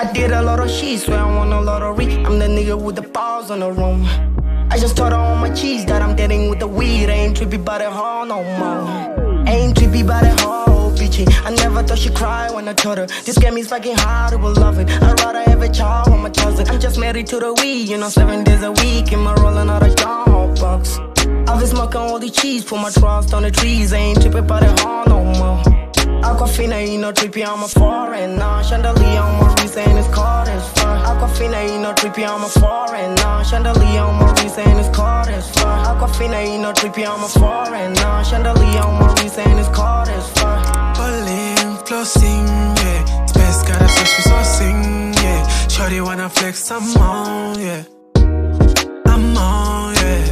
I did a lot of shit, swear I won a lottery. I'm the nigga with the balls on the room. I just told her on my cheese that I'm dating with the weed. I ain't trippy by the hoe no more. Ain't trippy by the hoe, bitchy. I never thought she'd cry when I told her this game is fucking hard, I will love it. I'd rather have a child on my cousin. I'm just married to the weed, 7 days a week. Am I rolling out a John box? I've been smoking all the cheese, put my trust on the trees. I ain't trippy by the hoe no more. Aquafina, ain't no trippy, I'm a foreign now. Chandelier on my wrist and it's cold as fuck. Aquafina, ain't no trippy, I'm a foreign now. Chandelier on my wrist and it's cold as fuck. Aquafina, ain't no trippy, I'm a foreign now. Chandelier on my wrist and it's cold as fuck. Bowling, flossing, yeah. Space got a sauce for saucing, yeah. Shorty wanna flex, I'm on, yeah. I'm on, yeah.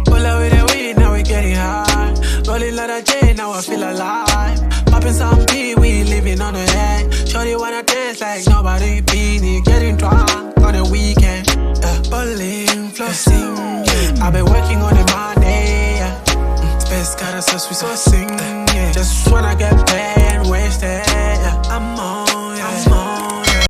Pull up with the weed, now we getting high. Rolling like a J, now I feel alive. Popping some P, we living on the edge. Shorty wanna taste like nobody beanie. Getting drunk on the weekend. Bowling, flossing, yeah. I've been working on the money, yeah. Space got a sauce, we so sing, yeah. Just wanna get